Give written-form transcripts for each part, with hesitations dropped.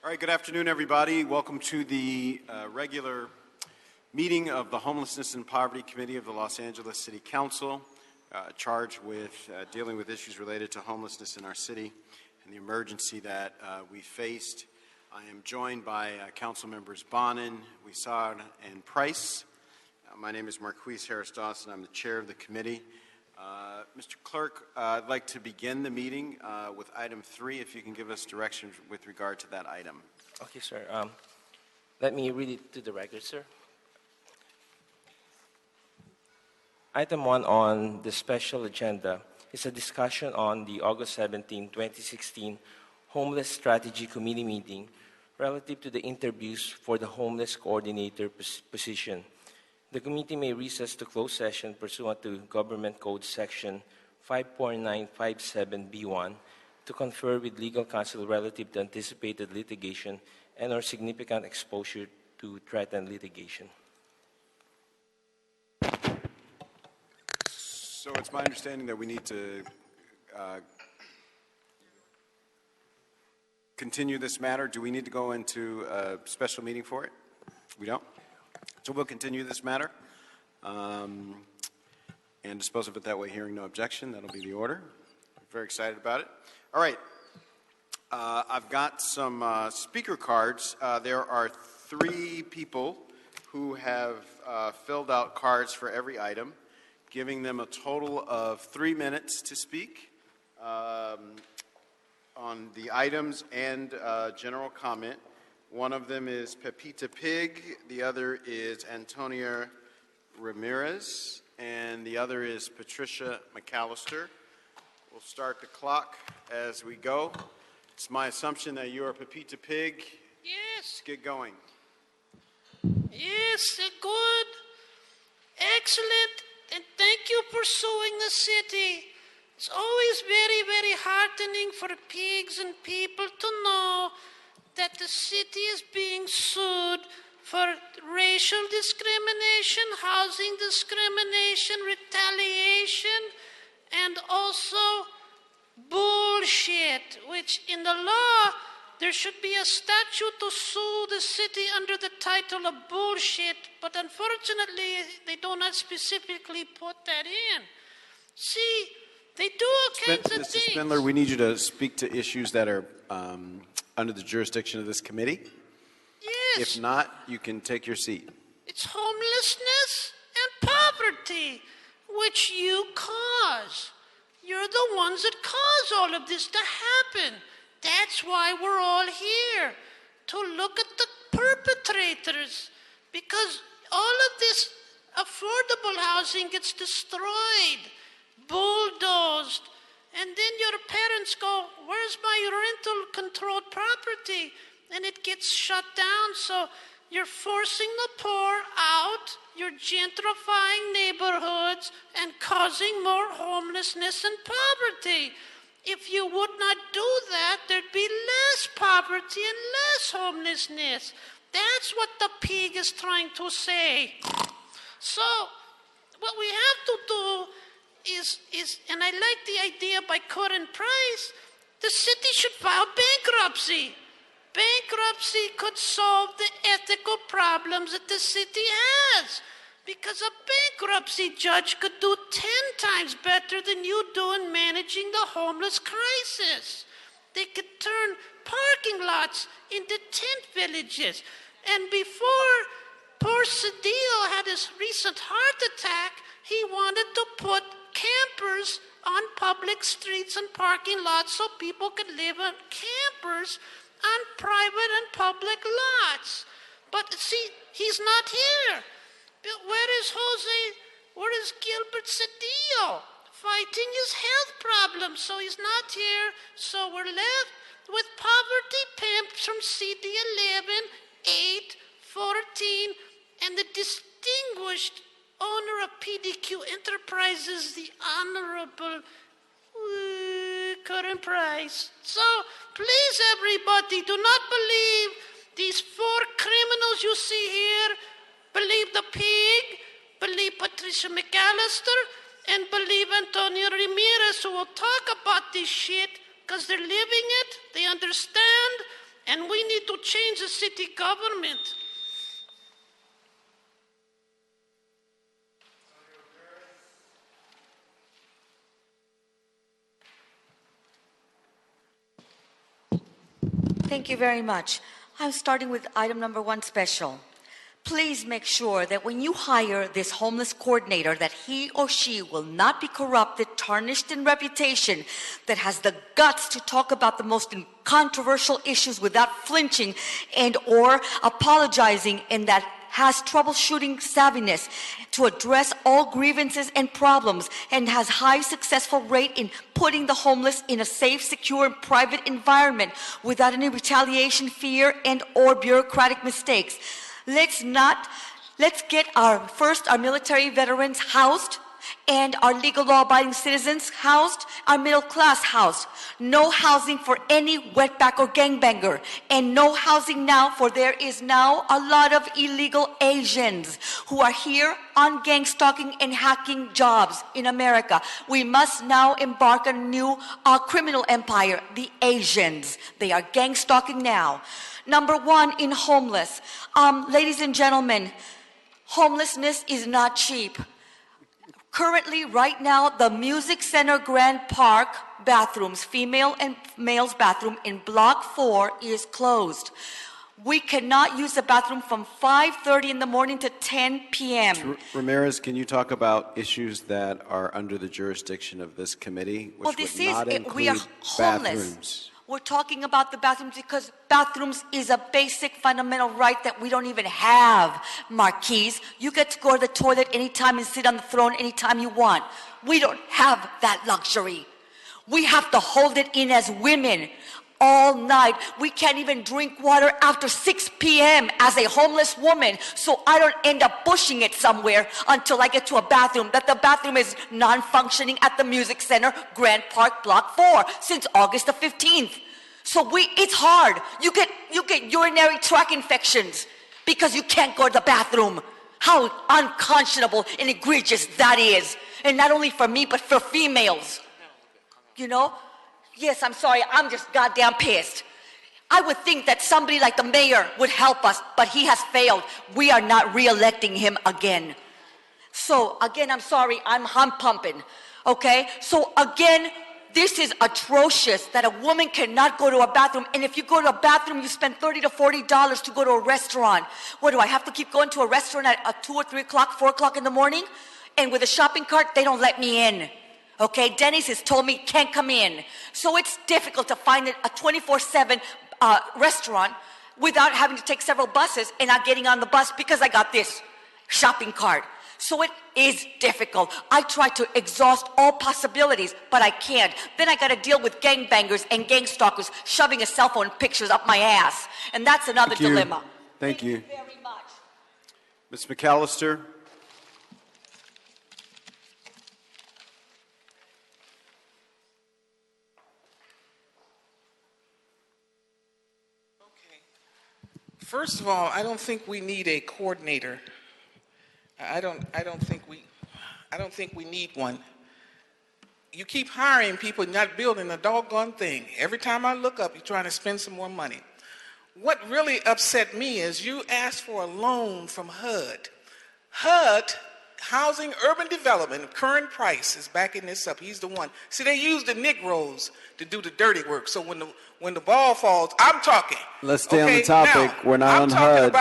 All right, good afternoon, everybody. Welcome to the regular meeting of the Homelessness and Poverty Committee of the Los Angeles City Council, charged with dealing with issues related to homelessness in our city and the emergency that we faced. I am joined by Council Members Bonin, Wisard, and Price. My name is Marquise Harris-Dawson. I'm the chair of the committee. Mr. Clerk, I'd like to begin the meeting with item 3, if you can give us direction with regard to that item. Okay, sir. Let me read it to the record, sir. Item 1 on the special agenda is a discussion on the August 17, 2016 Homeless Strategy Committee meeting relative to the interviews for the Homeless Coordinator position. The committee may recess to closed session pursuant to Government Code Section 54957B1 to confer with legal counsel relative to anticipated litigation and or significant exposure to threatened litigation. So it's my understanding that we need to continue this matter. Do we need to go into a special meeting for it? We don't? So we'll continue this matter and dispose of it that way, hearing no objection. That'll be the order. Very excited about it. All right. I've got some speaker cards. There are 3 people who have filled out cards for every item, giving them a total of 3 minutes to speak on the items and general comment. One of them is Pepita Pig, the other is Antonia Ramirez, and the other is Patricia McAllister. We'll start the clock as we go. It's my assumption that you are Pepita Pig. Yes. Let's get going. Yes, good. Excellent. And thank you for suing the city. It's always very, very heartening for pigs and people to know that the city is being sued for racial discrimination, housing discrimination, retaliation, and also bullshit, which in the law, there should be a statute to sue the city under the title of bullshit, but unfortunately, they do not specifically put that in. See, they do all kinds of Mr. things. Spindler, we need you to speak to issues that are under the jurisdiction of this committee. Yes. If not, you can take your seat. It's homelessness and poverty, which you cause. You're the ones that cause all of this to happen. That's why we're all here, to look at the perpetrators, because all of this affordable housing gets destroyed, bulldozed, and then your parents go, where's my rental-controlled property? And it gets shut down, so you're forcing the poor out, you're gentrifying neighborhoods, and causing more homelessness and poverty. If you would not do that, there'd be less poverty and less homelessness. That's what the pig is trying to say. So, what we have to do is, and I like the idea by Current Price, the city should file bankruptcy. Bankruptcy could solve the ethical problems that the city has, because a bankruptcy judge could do 10 times better than you do in managing the homeless crisis. They could turn parking lots into tent villages. And before poor Cedillo had his recent heart attack, he wanted to put campers on public streets and parking lots so people could live on campers on private and public lots. But see, he's not here. Where is Jose? Where is Gilbert Cedillo? Fighting his health problems, so he's not here. So we're left with poverty pimps from CD 11, 8, 14, and the distinguished owner of PDQ Enterprises, the Honorable Current Price. So please, everybody, do not believe these 4 criminals you see here. Believe the pig, believe Patricia McAllister, and believe Antonio Ramirez, who will talk about this shit because they're living it, they understand, and we need to change the city government. Thank you very much. I'm starting with item number 1 special. Please make sure that when you hire this homeless coordinator, that he or she will not be corrupted, tarnished in reputation, that has the guts to talk about the most controversial issues without flinching and or apologizing, and that has troubleshooting savviness to address all grievances and problems, and has high successful rate in putting the homeless in a safe, secure, and private environment without any retaliation, fear, and or bureaucratic mistakes. Let's get our military veterans housed, and our legal law-abiding citizens housed, our middle class housed. No housing for any wetback or gangbanger, and no housing now, for there is now a lot of illegal Asians who are here on gang stalking and hacking jobs in America. We must now embark on a new criminal empire, the Asians. They are gang stalking now. Number 1 in homeless. Ladies and gentlemen, homelessness is not cheap. Currently, right now, the Music Center Grand Park bathrooms, female and male's bathroom in Block 4 is closed. We cannot use the bathroom from 5:30 in the morning to 10 p.m. Ramirez, can you talk about issues that are under the jurisdiction of this committee, which would not include we are homeless. bathrooms? We're talking about the bathrooms because bathrooms is a basic fundamental right that we don't even have, Marquise. You get to go to the toilet anytime and sit on the throne anytime you want. We don't have that luxury. We have to hold it in as women all night. We can't even drink water after 6 p.m. as a homeless woman, so I don't end up pushing it somewhere until I get to a bathroom. That the bathroom is non-functioning at the Music Center Grand Park Block 4 since August the 15th. So it's hard. You get urinary tract infections because you can't go to the bathroom. How unconscionable and egregious that is. And not only for me, but for females. You know? Yes, I'm sorry, I'm just goddamn pissed. I would think that somebody like the mayor would help us, but he has failed. We are not re-electing him again. So, again, I'm sorry, I'm pumping, okay? So, again, this is atrocious that a woman cannot go to a bathroom, and if you go to a bathroom, you spend $30 to $40 to go to a restaurant. What, do I have to keep going to a restaurant at 2 or 3 o'clock, 4 o'clock in the morning? And with a shopping cart, they don't let me in. Okay, Denny's has told me can't come in. So it's difficult to find a 24/7 restaurant without having to take several buses and not getting on the bus because I got this shopping cart. So it is difficult. I try to exhaust all possibilities, but I can't. Then I got to deal with gangbangers and gang stalkers shoving a cell phone pictures up my ass. And that's another dilemma. Thank you very much. Ms. McAllister. First of all, I don't think we need a coordinator. I don't think we need one. You keep hiring people, not building a doggone thing. Every time I look up, you're trying to spend some more money. What really upset me is you asked for a loan from HUD. HUD, Housing Urban Development, current price is backing this up. He's the one. See, they use the Negroes to do the dirty work. So when the ball falls, I'm talking. Let's stay on the topic. We're not on HUD.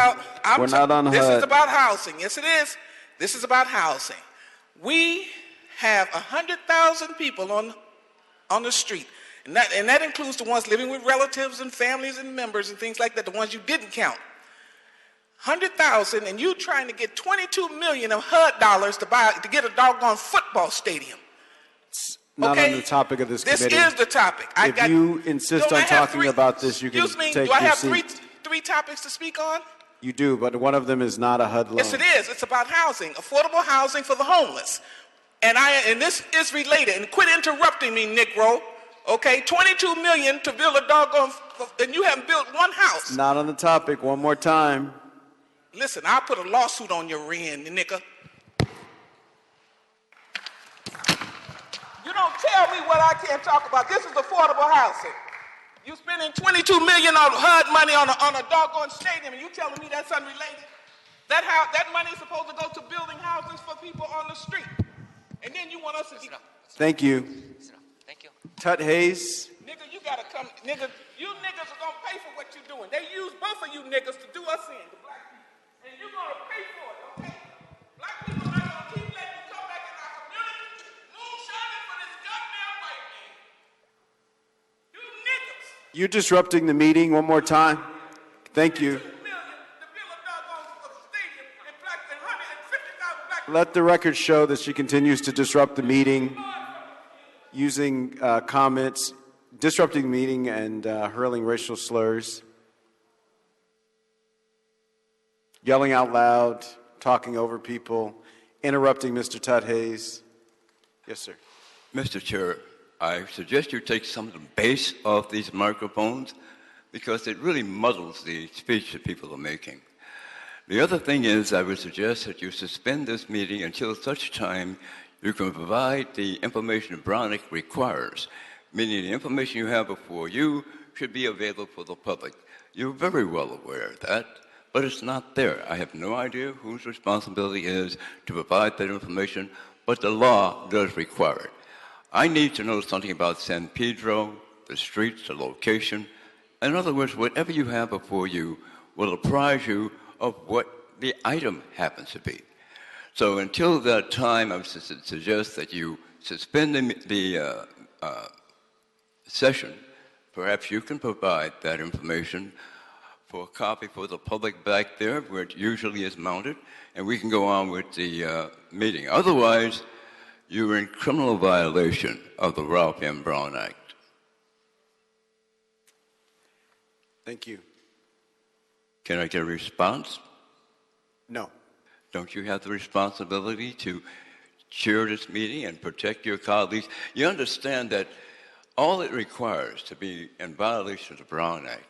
We're not on HUD. This is about housing. Yes, it is. This is about housing. We have 100,000 people on the street. And that includes the ones living with relatives and families and members and things like that, the ones you didn't count. 100,000, and you trying to get 22 million of HUD dollars to get a doggone football stadium. Not on the topic of this committee. This is the topic. If you insist on talking about this, you can take your seat. Do I have three topics to speak on? You do, but one of them is not a HUD loan. Yes, it is. It's about housing, affordable housing for the homeless. And this is related. And quit interrupting me, Negro. Okay, 22 million to build a doggone, and you haven't built one house. Not on the topic. One more time. Listen, I'll put a lawsuit on your end, nigga. You don't tell me what I can't talk about. This is affordable housing. You spending $22 million on HUD money on a doggone stadium, and you telling me that's unrelated? That money is supposed to go to building houses for people on the street, and then you want us to? Thank you. Thank you. Tut Hayes. Nigga, you gotta come, nigga. You niggas are gonna pay for what you're doing. They use both of you niggas to do us in, the black people, and you're gonna pay for it, okay? Black people are not gonna keep letting you come back in our community, moonshining for this goddamn white man. You niggas. You disrupting the meeting one more time. Thank you. Let the record show that she continues to disrupt the meeting using comments, disrupting the meeting and hurling racial slurs, yelling out loud, talking over people, interrupting Mr. Tut Hayes. Yes, sir. Mr. Chair, I suggest you take some of the bass off these microphones because it really muddles the speech that people are making. The other thing is I would suggest that you suspend this meeting until such time you can provide the information Brown Act requires, meaning the information you have before you should be available for the public. You're very well aware of that, but it's not there. I have no idea whose responsibility is to provide that information, but the law does require it. I need to know something about San Pedro, the streets, the location. In other words, whatever you have before you will apprise you of what the item happens to be. So until that time, I would suggest that you suspend the session. Perhaps you can provide that information for a copy for the public back there where it usually is mounted, and we can go on with the meeting. Otherwise, you're in criminal violation of the Ralph M. Brown Act. Thank you. Can I get a response? No. Don't you have the responsibility to chair this meeting and protect your colleagues? You understand that all it requires to be in violation of the Brown Act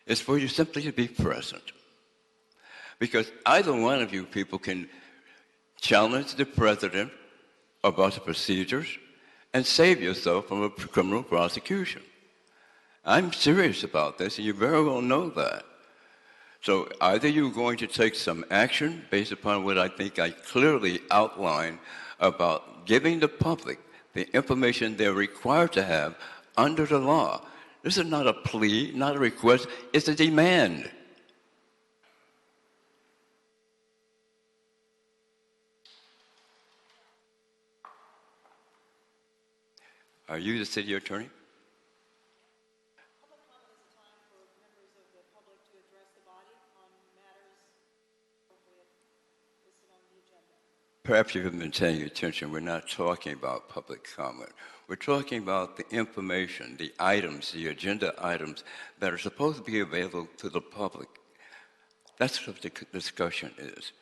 is for you simply to be present. Because either one of you people can challenge the president about the procedures and save yourself from a criminal prosecution. I'm serious about this, and you very well know that. So either you're going to take some action based upon what I think I clearly outlined about giving the public the information they're required to have under the law. This is not a plea, not a request, it's a demand. Are you the city attorney? Perhaps you haven't been paying attention. We're not talking about public comment. We're talking about the information, the items, the agenda items that are supposed to be available to the public. That's what the discussion is.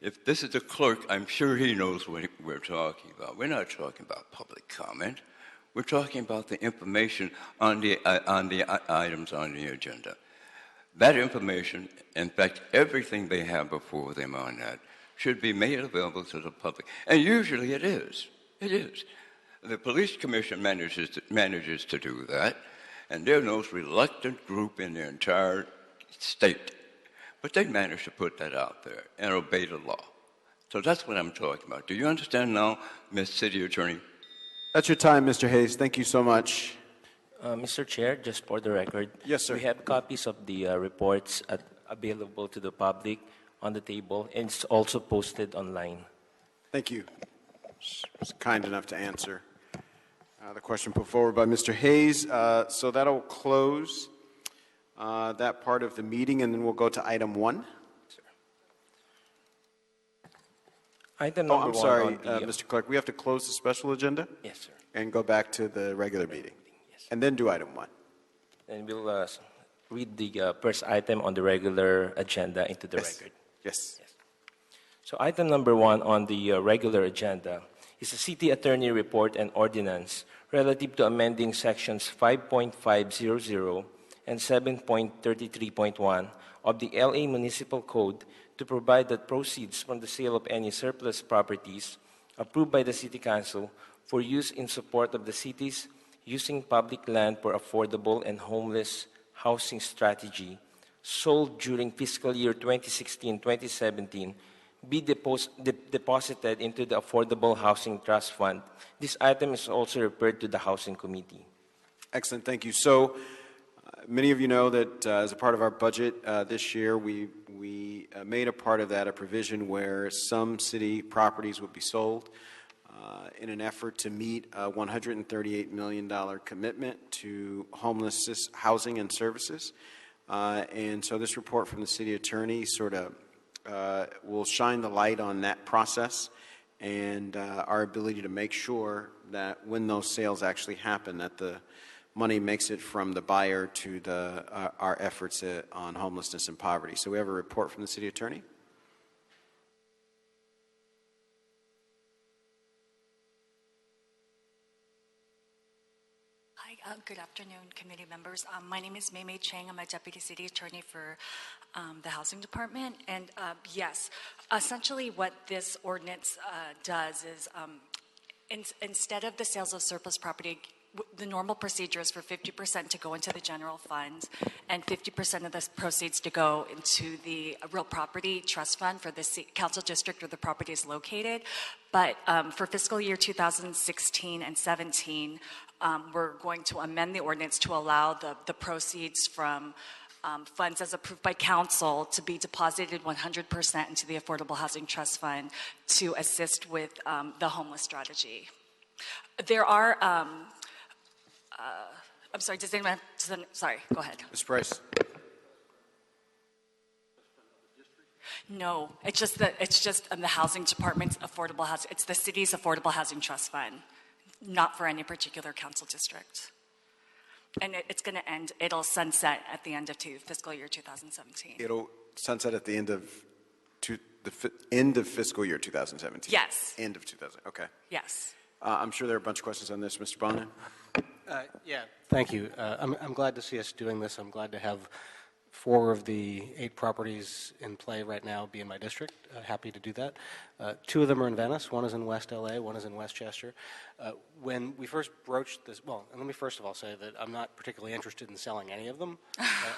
If this is the clerk, I'm sure he knows what we're talking about. We're not talking about public comment. We're talking about the information on the items on the agenda. That information, in fact, everything they have before them on that, should be made available to the public. And usually it is. It is. The police commission manages to do that, and they're the most reluctant group in the entire state. But they managed to put that out there and obey the law. So that's what I'm talking about. Do you understand now, Ms. City Attorney? That's your time, Mr. Hayes. Thank you so much. Mr. Chair, just for the record, Yes, sir. we have copies of the reports available to the public on the table, and it's also posted online. Thank you. Was kind enough to answer the question put forward by Mr. Hayes. So that'll close that part of the meeting, and then we'll go to item 1. Item number I'm one sorry, on the, Mr. Clerk. We have to close the special agenda Yes, sir. and go back to the regular meeting, Yes. and then do item 1. And we'll read the first item on the regular agenda into the Yes. record. Yes. So item number 1 on the regular agenda is the City Attorney Report and Ordinance relative to amending sections 5.500 and 7.33.1 of the LA Municipal Code to provide that proceeds from the sale of any surplus properties approved by the City Council for use in support of the city's using public land for affordable and homeless housing strategy sold during fiscal year 2016-2017 be deposited into the Affordable Housing Trust Fund. This item is also referred to the Housing Committee. Excellent, thank you. So, many of you know that as a part of our budget this year, we made a part of that a provision where some city properties would be sold in an effort to meet a $138 million commitment to homelessness housing and services. And so this report from the city attorney sort of will shine the light on that process and our ability to make sure that when those sales actually happen, that the money makes it from the buyer to our efforts on homelessness and poverty. So we have a report from the city attorney. Hi, good afternoon, committee members. My name is Mei Chang. I'm a deputy city attorney for the housing department. And yes, essentially what this ordinance does is instead of the sales of surplus property, the normal procedure is for 50% to go into the general fund and 50% of the proceeds to go into the real property trust fund for the council district where the property is located. But for fiscal year 2016 and 17, we're going to amend the ordinance to allow the proceeds from funds as approved by council to be deposited 100% into the Affordable Housing Trust Fund to assist with the homeless strategy. There are, I'm sorry, does anyone, sorry, go ahead. Ms. Price. No, it's just the housing department's affordable housing, it's the city's Affordable Housing Trust Fund, not for any particular council district. And it's going to end, it'll sunset at the end of fiscal year 2017. It'll sunset at the end of end of fiscal year 2017? Yes. End of 2000, okay. Yes. I'm sure there are a bunch of questions on this. Mr. Bonin? Yeah, thank you. I'm glad to see us doing this. I'm glad to have 4 of the 8 properties in play right now be in my district. Happy to do that. 2 of them are in Venice. One is in West LA. One is in Westchester. When we first broached this, well, and let me first of all say that I'm not particularly interested in selling any of them.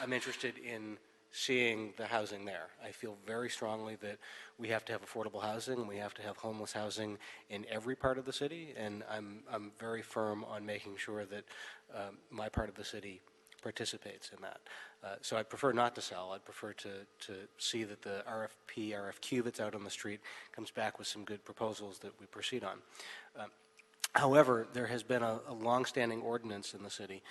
I'm interested in seeing the housing there. I feel very strongly that we have to have affordable housing and we have to have homeless housing in every part of the city, and I'm very firm on making sure that my part of the city participates in that. So I'd prefer not to sell. I'd prefer to see that the RFQ that's out on the street comes back with some good proposals that we proceed on. However, there has been a long-standing ordinance in the city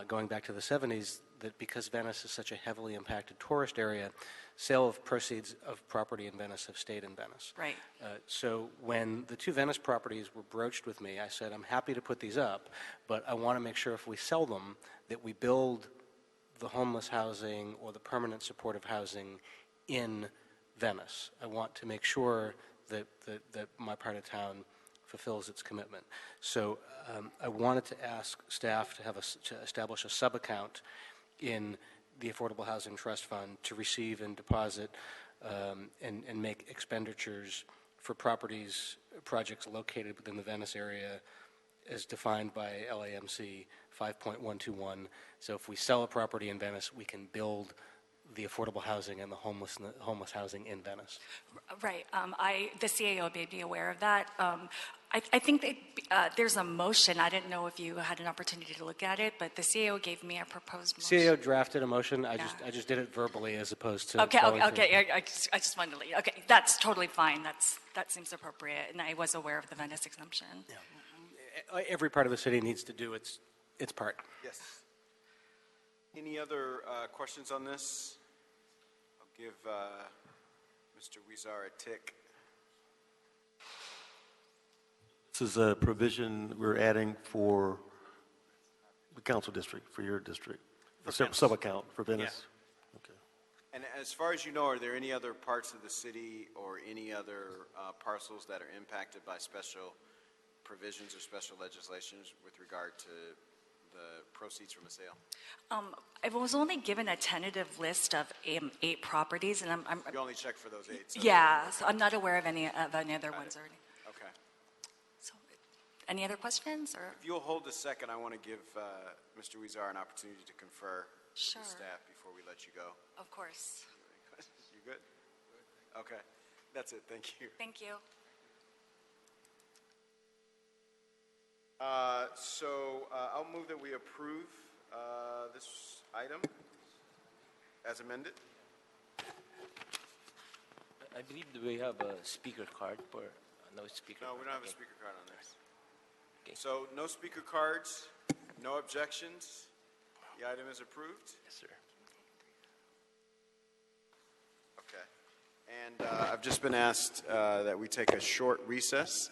going back to the 70s that because Venice is such a heavily impacted tourist area, sale of proceeds of property in Venice have stayed in Venice. Right. So when the 2 Venice properties were broached with me, I said, I'm happy to put these up, but I want to make sure if we sell them that we build the homeless housing or the permanent supportive housing in Venice. I want to make sure that my part of town fulfills its commitment. So I wanted to ask staff to establish a sub-account in the Affordable Housing Trust Fund to receive and deposit and make expenditures for projects located within the Venice area as defined by LAMC 5.121. So if we sell a property in Venice, we can build the affordable housing and the homeless housing in Venice. Right. The CAO made me aware of that. I think that there's a motion. I didn't know if you had an opportunity to look at it, but the CAO gave me a proposed motion. CAO drafted a motion. I just did it verbally as opposed to. Okay. I just wanted to let you. Okay, that's totally fine. That seems appropriate, and I was aware of the Venice exemption. Yeah. Every part of the city needs to do its part. Yes. Any other questions on this? I'll give Mr. Huizar a tick. This is a provision we're adding for the council district, for your district, a sub-account for Venice. Yeah. Okay. And as far as you know, are there any other parts of the city or any other parcels that are impacted by special provisions or special legislations with regard to the proceeds from a sale? I was only given a tentative list of 8 properties, and You only checked for those 8. So yeah, so I'm not aware of any other ones or any. Okay. So, Any other questions? Or If you'll hold a second, I want to give Mr. Weezar an opportunity to confer Sure. with the staff before we let you go. Of course. You good? Okay. That's it. Thank you. Thank you. I'll move that we approve this item as amended. I believe that we have a speaker card for no speaker. No, we don't have a Okay. speaker card on this. Okay. So no speaker cards, no objections. The item is approved. Yes, sir. Okay. And I've just been asked that we take a short recess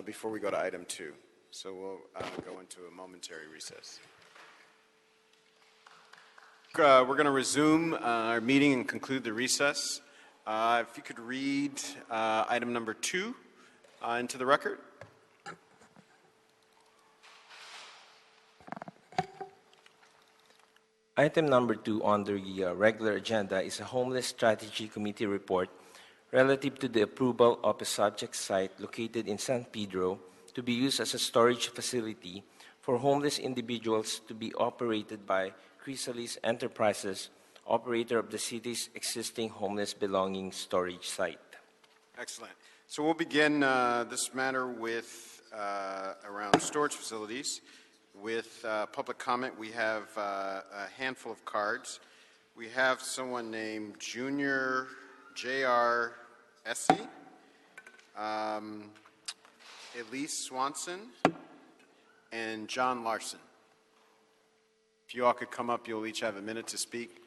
before we go to item 2. So we'll go into a momentary recess. We're going to resume our meeting and conclude the recess. If you could read item number 2 into the record. Item number 2 on the regular agenda is a Homeless Strategy Committee report relative to the approval of a subject site located in San Pedro to be used as a storage facility for homeless individuals to be operated by Chrysalis Enterprises, operator of the city's existing homeless belongings storage site. Excellent. So we'll begin this matter with around storage facilities. With public comment, we have a handful of cards. We have someone named Junior J.R. Essie, Elise Swanson, and John Larson. If you all could come up, you'll each have a minute to speak.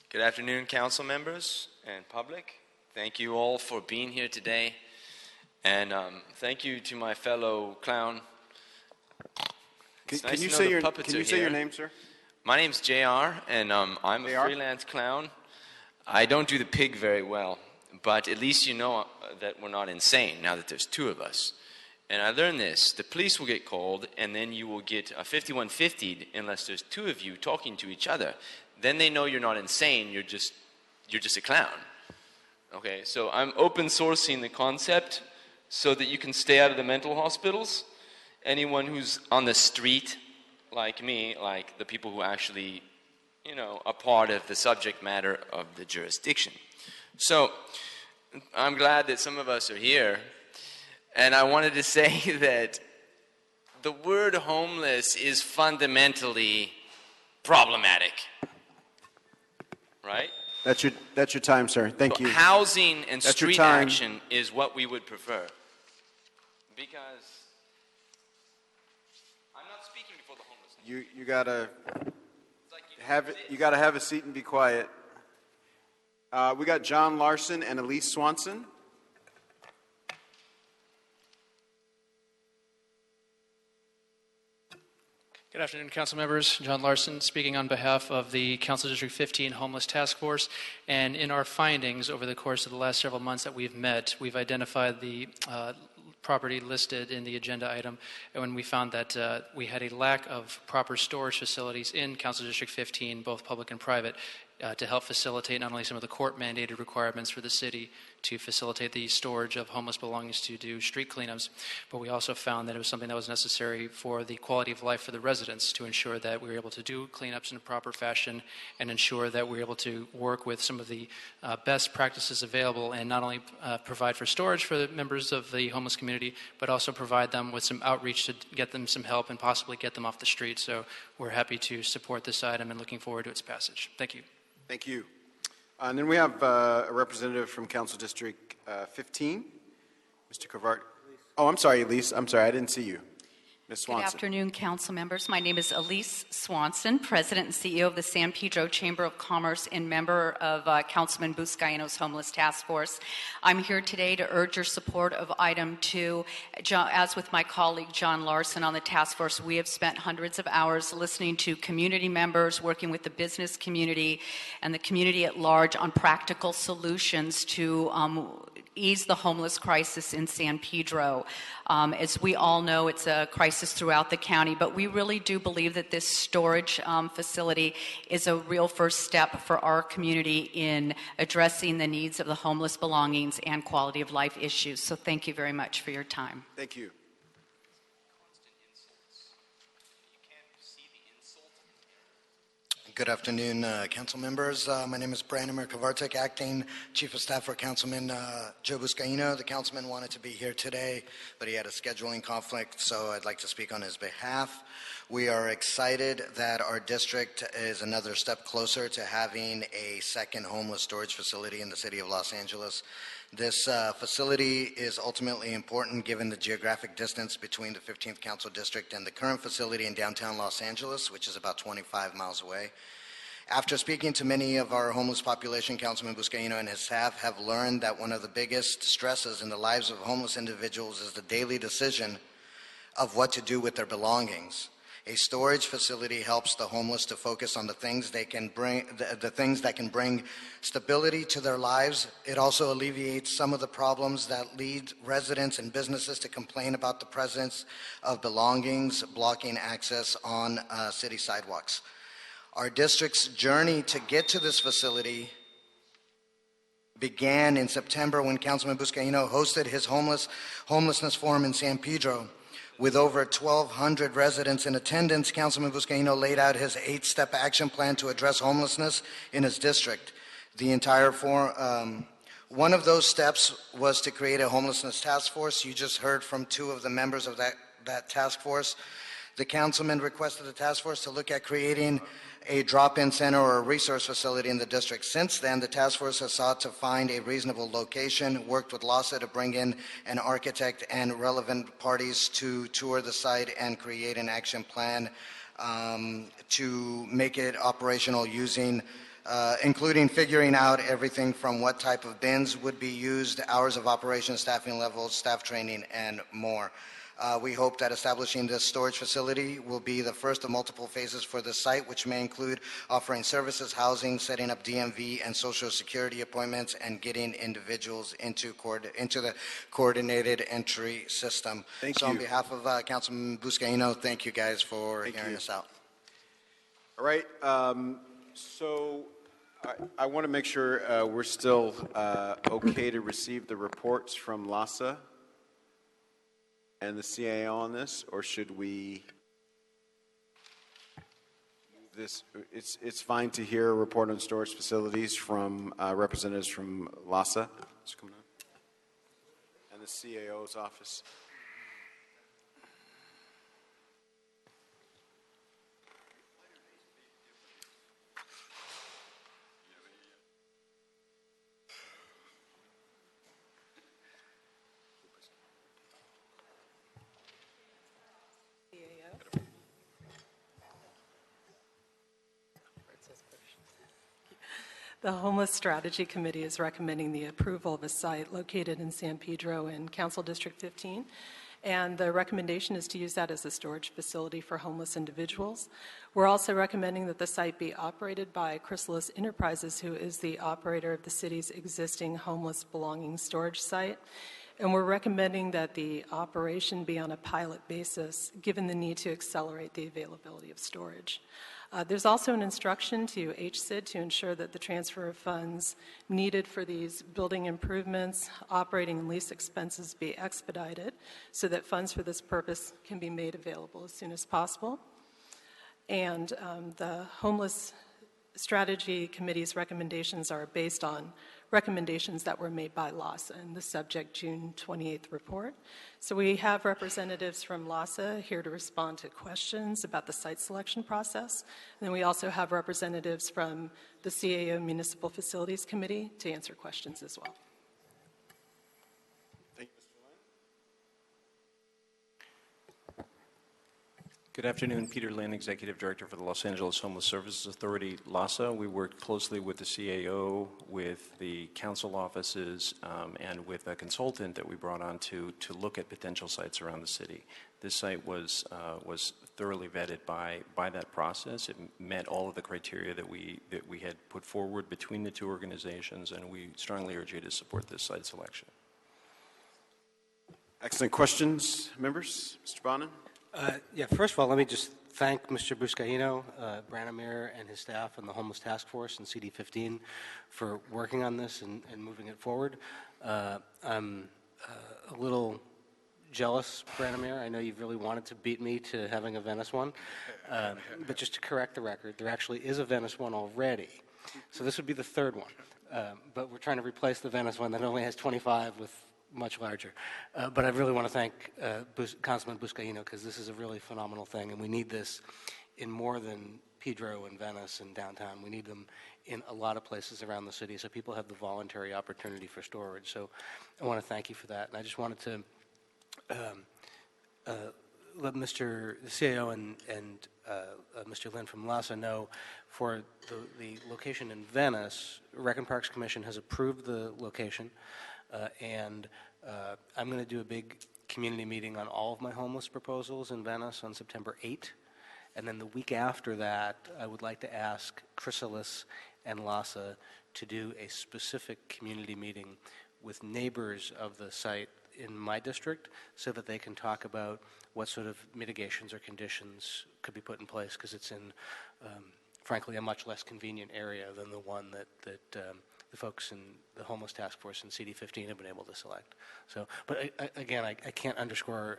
Good afternoon, council members and public. Thank you all for being here today. And thank you to my fellow clown. Can you say your name, sir? My name's JR, and I'm a JR? freelance clown. I don't do the pig very well, but at least you know that we're not insane now that there's 2 of us. And I learned this. The police will get called, and then you will get a 5150'd unless there's 2 of you talking to each other. Then they know you're not insane, you're just a clown. Okay, so I'm open sourcing the concept so that you can stay out of the mental hospitals. Anyone who's on the street, like me, like the people who actually, are part of the subject matter of the jurisdiction. So I'm glad that some of us are here. And I wanted to say that the word homeless is fundamentally problematic. Right? That's your time, sir. Thank you. Housing and That's your street time. action is what we would prefer. Because I'm not speaking before the homeless. You gotta have a seat and be quiet. We got John Larson and Elise Swanson. Good afternoon, council members. John Larson speaking on behalf of the Council District 15 Homeless Task Force. And in our findings over the course of the last several months that we've met, we've identified the property listed in the agenda item, and when we found that we had a lack of proper storage facilities in Council District 15, both public and private, to help facilitate not only some of the court-mandated requirements for the city to facilitate the storage of homeless belongings to do street cleanups, but we also found that it was something that was necessary for the quality of life for the residents to ensure that we were able to do cleanups in a proper fashion and ensure that we were able to work with some of the best practices available and not only provide for storage for the members of the homeless community, but also provide them with some outreach to get them some help and possibly get them off the street. So we're happy to support this item and looking forward to its passage. Thank you. Thank you. And then we have a representative from Council District 15, Mr. Covart. Oh, I'm sorry, Elise. I'm sorry, I didn't see you. Ms. Swanson. Good afternoon, council members. My name is Elise Swanson, President and CEO of the San Pedro Chamber of Commerce and member of Councilman Buscaino's Homeless Task Force. I'm here today to urge your support of item 2. As with my colleague John Larson on the task force, we have spent hundreds of hours listening to community members, working with the business community and the community at large on practical solutions to ease the homeless crisis in San Pedro. As we all know, it's a crisis throughout the county, but we really do believe that this storage facility is a real first step for our community in addressing the needs of the homeless belongings and quality of life issues. So thank you very much for your time. Thank you. Good afternoon, council members. My name is Brandon Merkavartik, Acting Chief of Staff for Councilman Joe Buscaino. The councilman wanted to be here today, but he had a scheduling conflict, so I'd like to speak on his behalf. We are excited that our district is another step closer to having a second homeless storage facility in the city of Los Angeles. This facility is ultimately important given the geographic distance between the 15th Council District and the current facility in downtown Los Angeles, which is about 25 miles away. After speaking to many of our homeless population, Councilman Buscaino and his staff have learned that one of the biggest stresses in the lives of homeless individuals is the daily decision of what to do with their belongings. A storage facility helps the homeless to focus on the things they can bring, the things that can bring stability to their lives. It also alleviates some of the problems that lead residents and businesses to complain about the presence of belongings blocking access on city sidewalks. Our district's journey to get to this facility began in September when Councilman Buscaino hosted his homelessness forum in San Pedro. With over 1,200 residents in attendance, Councilman Buscaino laid out his 8-step action plan to address homelessness in his district. The entire forum, one of those steps was to create a homelessness task force. You just heard from 2 of the members of that task force. The councilman requested the task force to look at creating a drop-in center or a resource facility in the district. Since then, the task force has sought to find a reasonable location, worked with LASA to bring in an architect and relevant parties to tour the site and create an action plan to make it operational using including figuring out everything from what type of bins would be used, hours of operation, staffing levels, staff training, and more. We hope that establishing this storage facility will be the first of multiple phases for the site, which may include offering services, housing, setting up DMV and social security appointments, and getting individuals into the coordinated entry system. Thank so you. On behalf of Councilman Buscaino, thank you guys for hearing us out. All right. So I want to make sure we're still okay to receive the reports from LASA and the CAO on this, or should we move this? It's fine to hear a report on storage facilities from representatives from LASA and the CAO's office. The Homeless Strategy Committee is recommending the approval of a site located in San Pedro in Council District 15, and the recommendation is to use that as a storage facility for homeless individuals. We're also recommending that the site be operated by Chrysalis Enterprises, who is the operator of the city's existing homeless belongings storage site. And we're recommending that the operation be on a pilot basis, given the need to accelerate the availability of storage. There's also an instruction to HCID to ensure that the transfer of funds needed for these building improvements, operating and lease expenses be expedited so that funds for this purpose can be made available as soon as possible. And the Homeless Strategy Committee's recommendations are based on recommendations that were made by LASA in the subject June 28th report. So we have representatives from LASA here to respond to questions about the site selection process. And then we also have representatives from the CAO Municipal Facilities Committee to answer questions as well. Thank you, Mr. Lynn. Good afternoon, Peter Lynn, Executive Director for the Los Angeles Homeless Services Authority, LASA. We worked closely with the CAO, with the council offices, and with a consultant that we brought on to look at potential sites around the city. This site was thoroughly vetted by that process. It met all of the criteria that we had put forward between the two organizations, and we strongly urge you to support this site selection. Excellent questions, members. Mr. Bonin? Yeah, first of all, let me just thank Mr. Buscaino, Branimir, and his staff, and the Homeless Task Force and CD15 for working on this and moving it forward. I'm a little jealous, Branimir. I know you've really wanted to beat me to having a Venice one. But just to correct the record, there actually is a Venice one already. So this would be the third one. But we're trying to replace the Venice one that only has 25 with much larger. But I really want to thank Councilman Buscaino, because this is a really phenomenal thing, and we need this in more than Pedro and Venice and downtown. We need them in a lot of places around the city so people have the voluntary opportunity for storage. So I want to thank you for that. And I just wanted to let the CAO and Mr. Lynn from LASA know for the location in Venice, Rec and Parks Commission has approved the location, and I'm going to do a big community meeting on all of my homeless proposals in Venice on September 8th. And then the week after that, I would like to ask Chrysalis and LASA to do a specific community meeting with neighbors of the site in my district so that they can talk about what sort of mitigations or conditions could be put in place, because it's in, frankly, a much less convenient area than the one that the folks in the Homeless Task Force and CD15 have been able to select. So, but again, I can't underscore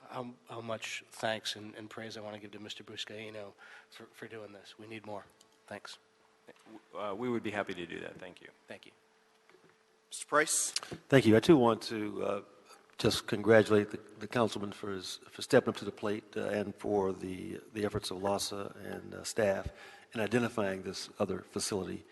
how much thanks and praise I want to give to Mr. Buscaino for doing this. We need more. Thanks. We would be happy to do that. Thank you. Thank you. Mr. Price? Thank you. I too want to just congratulate the councilman for stepping up to the plate and for the efforts of LASA and staff in identifying this other facility.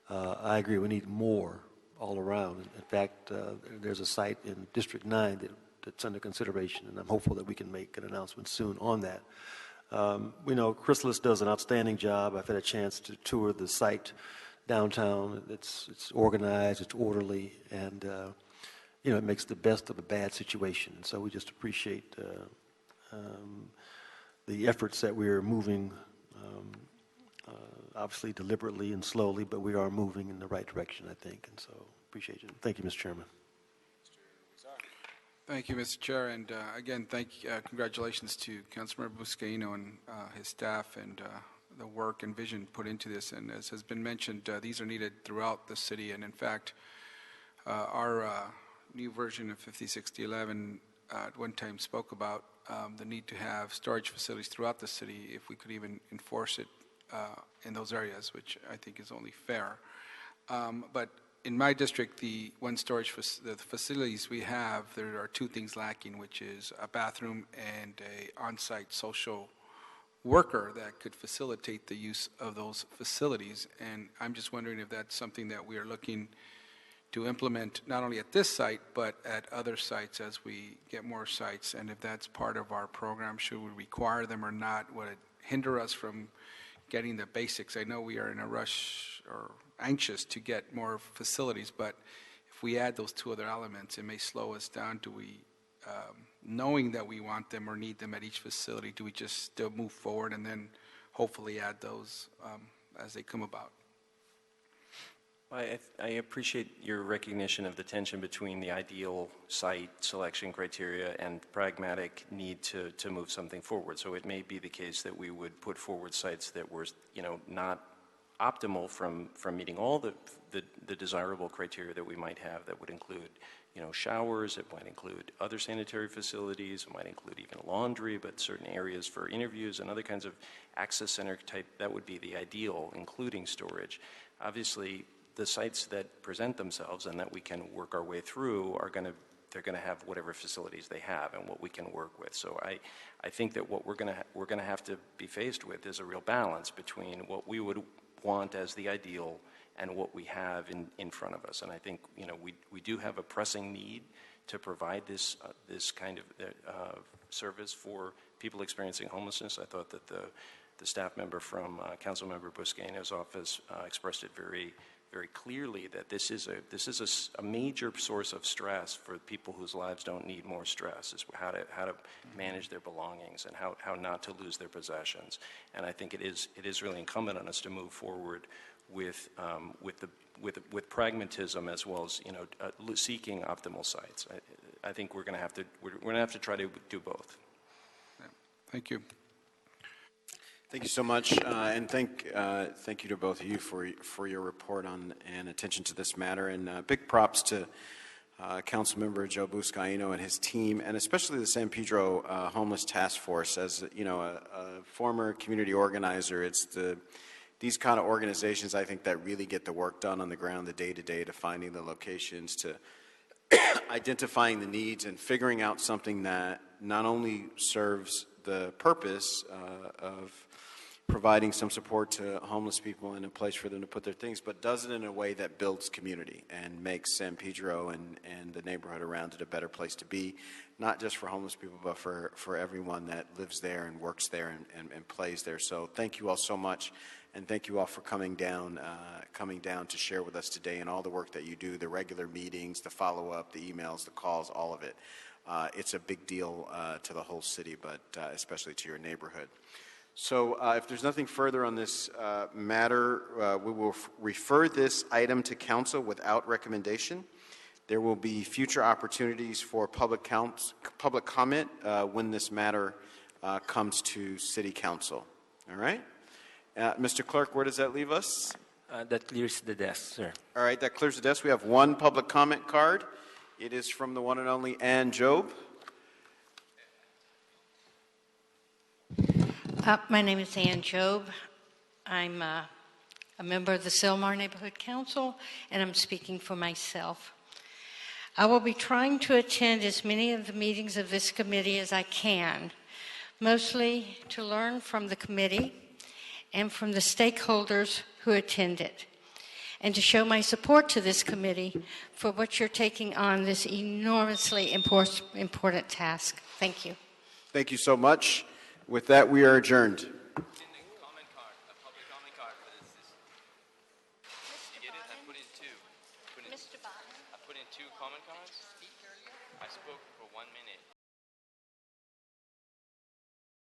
I agree, we need more all around. In fact, there's a site in District 9 that's under consideration, and I'm hopeful that we can make an announcement soon on that. We know Chrysalis does an outstanding job. I've had a chance to tour the site downtown. It's organized, it's orderly, and it makes the best of a bad situation. So we just appreciate the efforts that we're moving, obviously deliberately and slowly, but we are moving in the right direction, I think, and so appreciate it. Thank you, Mr. Chairman. Thank you, Mr. Chair, and again, congratulations to Councilmember Buscaino and his staff and the work and vision put into this. And as has been mentioned, these are needed throughout the city. And in fact, our new version of 506011 at one time spoke about the need to have storage facilities throughout the city if we could even enforce it in those areas, which I think is only fair. But in my district, the one storage the facilities we have, there are two things lacking, which is a bathroom and a on-site social worker that could facilitate the use of those facilities. And I'm just wondering if that's something that we are looking to implement not only at this site, but at other sites as we get more sites, and if that's part of our program, should we require them or not? Would it hinder us from getting the basics? I know we are in a rush or anxious to get more facilities, but if we add those two other elements, it may slow us down. Do we, knowing that we want them or need them at each facility, do we just still move forward and then hopefully add those as they come about? I appreciate your recognition of the tension between the ideal site selection criteria and pragmatic need to move something forward. So it may be the case that we would put forward sites that were, not optimal from meeting all the desirable criteria that we might have. That would include, showers. It might include other sanitary facilities. It might include even laundry, but certain areas for interviews and other kinds of access center type. That would be the ideal, including storage. Obviously, the sites that present themselves and that we can work our way through they're going to have whatever facilities they have and what we can work with. So I think that what we're going to have to be faced with is a real balance between what we would want as the ideal and what we have in front of us. And I think we do have a pressing need to provide this kind of service for people experiencing homelessness. I thought that the staff member from Councilmember Buscaino's office expressed it very clearly, that this is a major source of stress for people whose lives don't need more stress, is how to manage their belongings and how not to lose their possessions. And I think it is really incumbent on us to move forward with pragmatism as well as seeking optimal sites. I think we're going to have to try to do both. Thank you. Thank you so much, and thank you to both of you for your report on and attention to this matter, and big props to Councilmember Joe Buscaino and his team, and especially the San Pedro Homeless Task Force. As you know, a former community organizer, it's these kind of organizations, I think, that really get the work done on the ground, the day-to-day, to finding the locations, to identifying the needs, and figuring out something that not only serves the purpose of providing some support to homeless people and a place for them to put their things, but does it in a way that builds community and makes San Pedro and the neighborhood around it a better place to be, not just for homeless people, but for everyone that lives there and works there and plays there. So thank you all so much, and thank you all for coming down to share with us today, and all the work that you do, the regular meetings, the follow-up, the emails, the calls, all of it. It's a big deal to the whole city, but especially to your neighborhood. So if there's nothing further on this matter, we will refer this item to council without recommendation. There will be future opportunities for public comment when this matter comes to City Council. All right? Mr. Clerk, where does that leave us? That clears the desk, sir. All right, that clears the desk. We have one public comment card. It is from the one and only Ann Job. My name is Ann Job. I'm a member of the Sylmar Neighborhood Council, and I'm speaking for myself. I will be trying to attend as many of the meetings of this committee as I can, mostly to learn from the committee and from the stakeholders who attend it, and to show my support to this committee for what you're taking on this enormously important task. Thank you. Thank you so much. With that, we are adjourned. Mr. Biden. I put in 2 comment cards. I spoke for 1 minute.